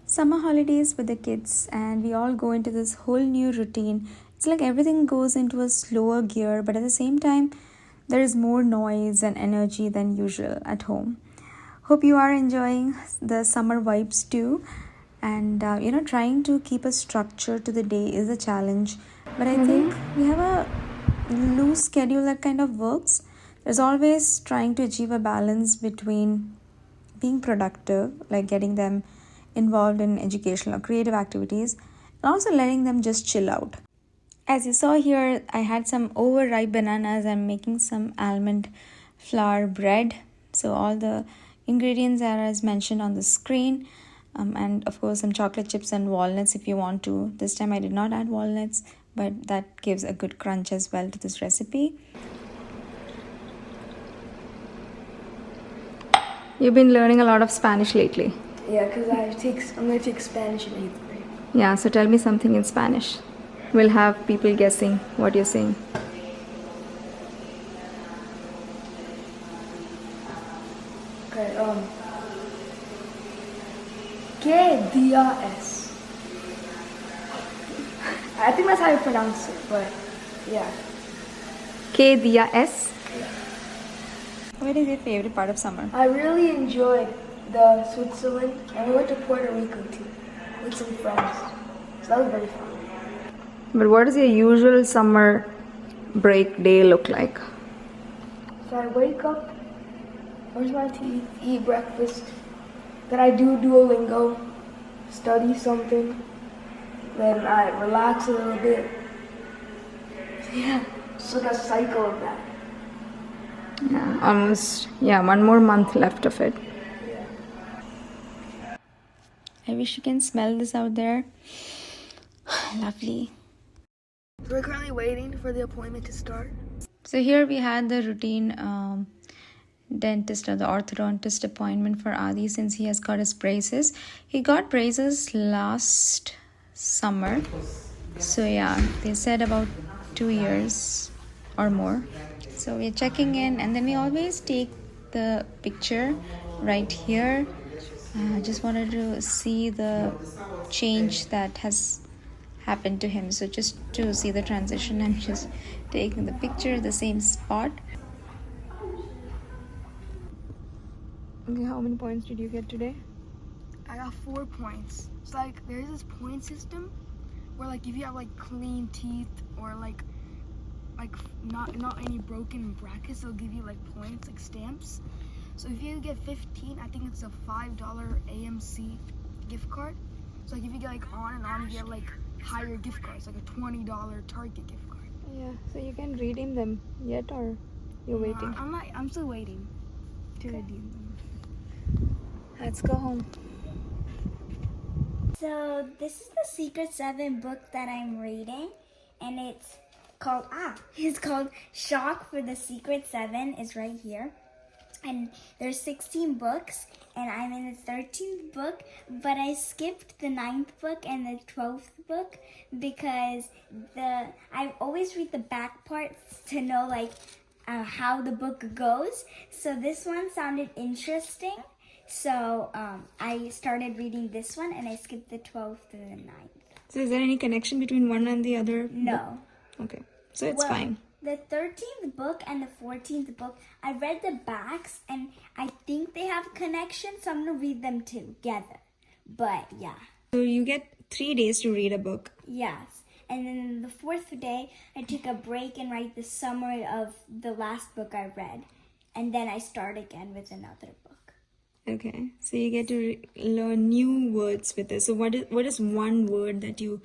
Summer holidays with the kids, and we all go into this whole new routine. It's like everything goes into a slower gear, but at the same time, there is more noise and energy than usual at home. Hope you are enjoying the summer vibes too. And trying to keep a structure to the day is a challenge, but I think we have a loose schedule that kind of works. There's always trying to achieve a balance between being productive, like getting them involved in educational or creative activities, and also letting them just chill out. As you saw here, I had some overripe bananas. I'm making some almond flour bread. So all the ingredients are as mentioned on the screen. And of course some chocolate chips and walnuts if you want to. This time I did not add walnuts, but that gives a good crunch as well to this recipe. You've been learning a lot of Spanish lately. Yeah, because I'm going to take Spanish in 8th grade. Yeah, so tell me something in Spanish. We'll have people guessing what you're saying. Okay, ¿Qué día es? I think that's how you pronounce it, but yeah. ¿Qué día es? What is your favorite part of summer? I really enjoyed the Switzerland, and we went to Puerto Rico too, with some friends. So that was very fun. But what does your usual summer break day look like? So I wake up, brush my teeth, eat breakfast, then I do Duolingo, study something, then I relax a little bit. Yeah, it's like a cycle of that. Yeah, almost, one more month left of it. Yeah. I wish you can smell this out there. Lovely. We're currently waiting for the appointment to start. So here we had the routine dentist or the orthodontist appointment for Adi since he has got his braces. He got braces last summer. So yeah, they said about 2 years or more. So we're checking in, and then we always take the picture right here. I just wanted to see the change that has happened to him. So just to see the transition, I'm just taking the picture, the same spot. Okay, how many points did you get today? I got 4 points. It's like there's this point system where like if you have like clean teeth or like not any broken brackets, they'll give you like points, like stamps. So if you get 15, I think it's a $5 AMC gift card. So like if you get like on and on, you get like higher gift cards, like a $20 Target gift card. Yeah, so you can redeem them yet, or you're waiting? I'm still waiting to redeem them. Let's go home. So this is the Secret 7 book that I'm reading, and it's called Shock for the Secret 7 is right here. And there's 16 books, and I'm in the 13th book, but I skipped the 9th book and the 12th book because I always read the back parts to know like how the book goes. So this one sounded interesting. So I started reading this one, and I skipped the 12th and the 9th. So is there any connection between one and the other? No. Okay, so it's fine. The 13th book and the 14th book, I read the backs, and I think they have a connection, so I'm going to read them together. But yeah. So you get 3 days to read a book. Yes. And then the 4th day, I took a break and write the summary of the last book I read. And then I start again with another book. Okay, so you get to learn new words with this. So what is one word that you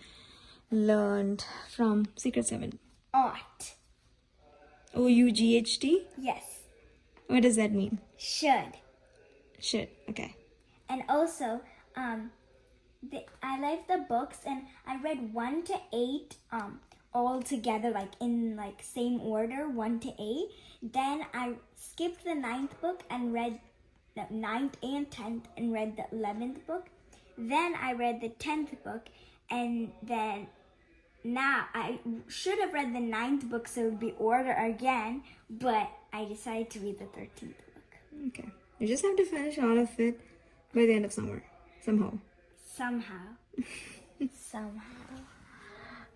learned from Secret 7? Ought. OUGHT? Yes. What does that mean? Should. Should, okay. And also, I like the books, and I read 1 to 8 all together, like in like same order, 1 to 8. Then I skipped the 9th book and read the 9th and 10th and read the 11th book. Then I read the 10th book, and then now I should have read the 9th book so it would be order again, but I decided to read the 13th book. Okay. You just have to finish all of it by the end of summer, somehow. Somehow. Somehow.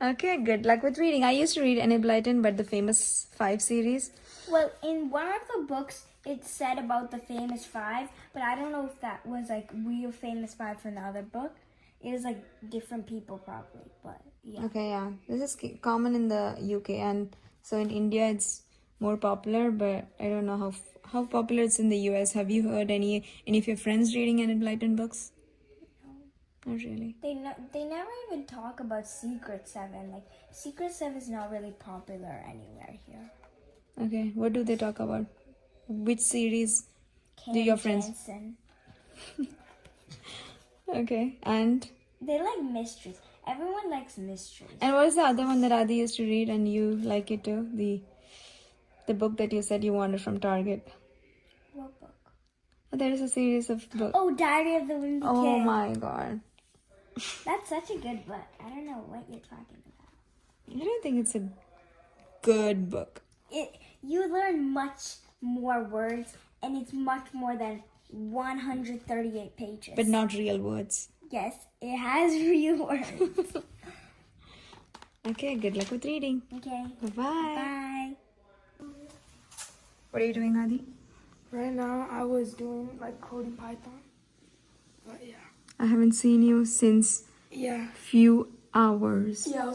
Okay, good luck with reading. I used to read Enid Blyton, but the famous 5 series. Well, in one of the books, it said about the famous 5, but I don't know if that was like real famous 5 from the other book. It was like different people probably, but yeah. Okay, yeah. This is common in the UK, and so in India it's more popular, but I don't know how popular it's in the US. Have you heard any of your friends reading Enid Blyton books? No. Not really. They never even talk about Secret 7. Like, Secret 7 is not really popular anywhere here. Okay, what do they talk about? Which series do your friends? Jansen. Okay, and They like mysteries. Everyone likes mysteries. what is the other one that Adi used to read and you like it too? The book that you said you wanted from Target. What book? Oh, there is a series of books. Oh, Diary of the Wimpy Oh Kid. my god. That's such a good book. I don't know what you're talking about. I don't think it's a good book. You learn much more words, and it's much more than 138 pages. But not real words. Yes, it has real words. Okay, good luck with reading. Okay. Bye-bye. Bye. What are you doing, Adi? Right now, I was doing like coding Python. But yeah. I haven't seen you since Yeah. few hours. Yeah, I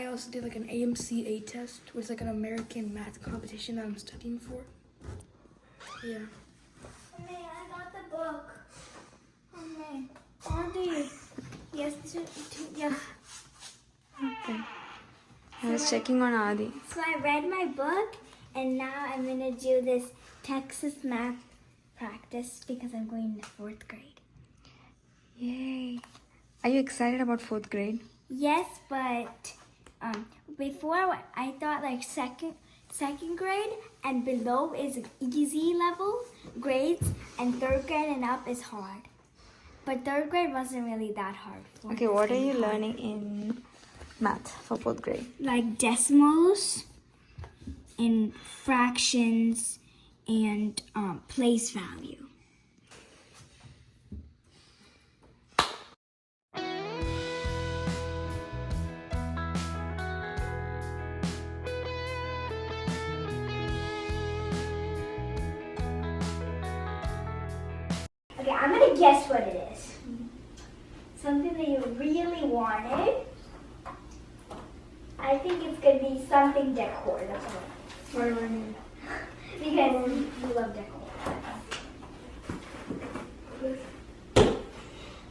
also did like an AMCA test, which is like an American math competition that I'm studying for. Yeah. Hey, I got the book. Okay. Auntie. Yes, yes. Okay. I was checking on Adi. So I read my book, and now I'm gonna do this Texas math practice because I'm going to 4th grade. Yay. Are you excited about 4th grade? Yes, but before I thought like second grade and below is easy level grades, and 3rd grade and up is hard. But 3rd grade wasn't really that hard. Okay, what are you learning in math for 4th grade? Like decimals and fractions and place value. Okay, I'm gonna guess what it is. Something that you really wanted. I think it's gonna be something decor. That's all. What do I mean? Because you love decor.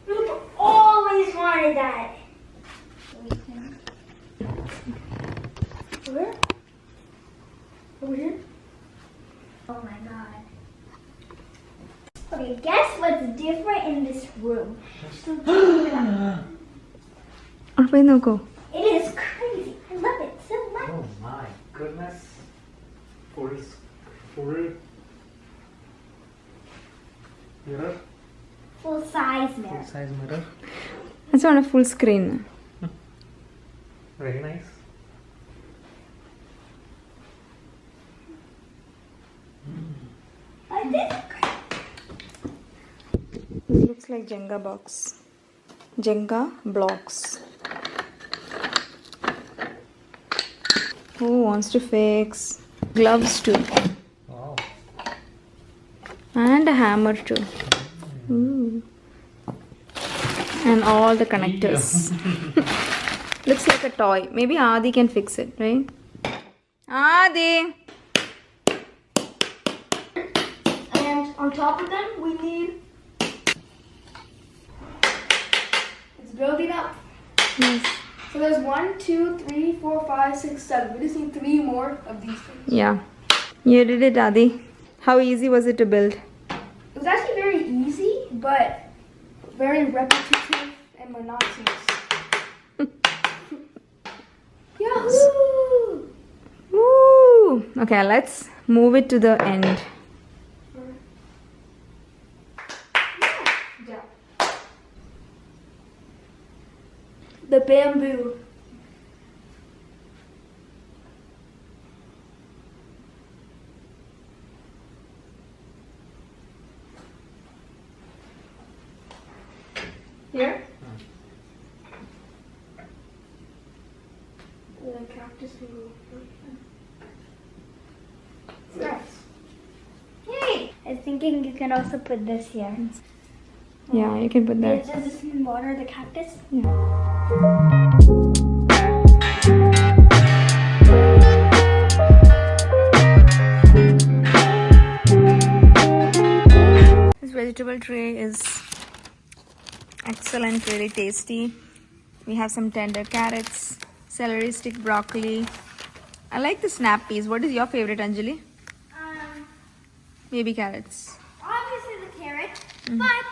You always wanted that. Where? Over here? Oh my god. Okay, guess what's different in this room? Orthodontist. It is crazy. I love it so much. Oh my goodness. Full mirror, Full size mirror. full size mirror. That's on a full screen. Very nice. This is great. This looks like Jenga box. Jenga blocks. Who wants to fix gloves too? Wow. And a hammer too. Ooh. And all the connectors. Looks like a toy. Maybe Adi can fix it, right? Adi! And on top of them, we need. It's building up. Yes. So there's 1, 2, 3, 4, 5, 6, 7. We just need 3 more of these things. Yeah. You did it, Adi. How easy was it to build? It was actually very easy, but very repetitive and monotonous. Yahoo! Woo! Okay, let's move it to the end. Yeah. The bamboo. Here? The cactus can go. Nice. Yay! I was thinking you can also put this here. Yeah, you can put that. Does this water the cactus? This vegetable tray is excellent, really tasty. We have some tender carrots, celery stick, broccoli. I like the snap peas. What is your favorite, Anjali? Maybe carrots. Obviously the carrot, but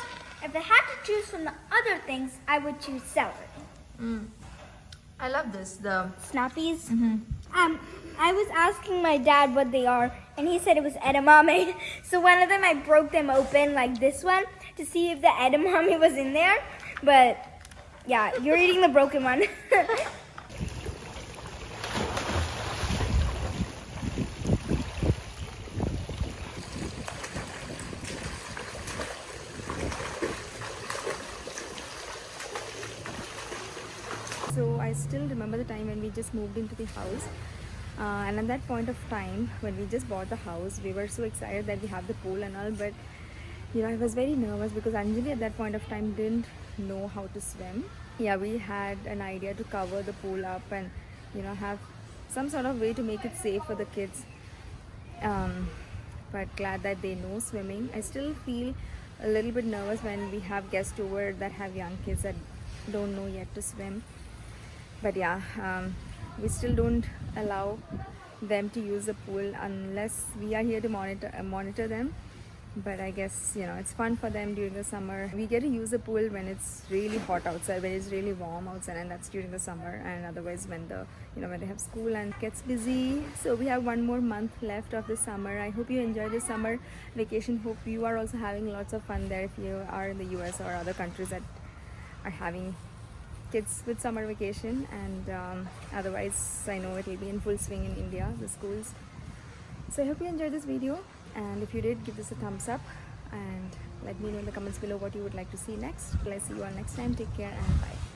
if I had to choose from the other things, I would choose celery. I love this. The Snappies. I was asking my dad what they are, and he said it was edamame. So one of them, I broke them open like this one to see if the edamame was in there. But yeah, you're eating the broken one. So I still remember the time when we just moved into the house, and at that point of time when we just bought the house, we were so excited that we have the pool and all, but I was very nervous because Anjali at that point of time didn't know how to swim. Yeah, we had an idea to cover the pool up and have some sort of way to make it safe for the kids, but glad that they know swimming. I still feel a little bit nervous when we have guests over that have young kids that don't know yet to swim. But yeah, we still don't allow them to use the pool unless we are here to monitor them. But I guess it's fun for them during the summer. We get to use the pool when it's really hot outside, when it's really warm outside, and that's during the summer. And otherwise when when they have school and it gets busy. So we have one more month left of the summer. I hope you enjoy the summer vacation. Hope you are also having lots of fun there if you are in the US or other countries that are having kids with summer vacation. And otherwise I know it will be in full swing in India, the schools. So I hope you enjoyed this video, and if you did, give this a thumbs up and let me know in the comments below what you would like to see next. Till I see you all next time, take care and bye.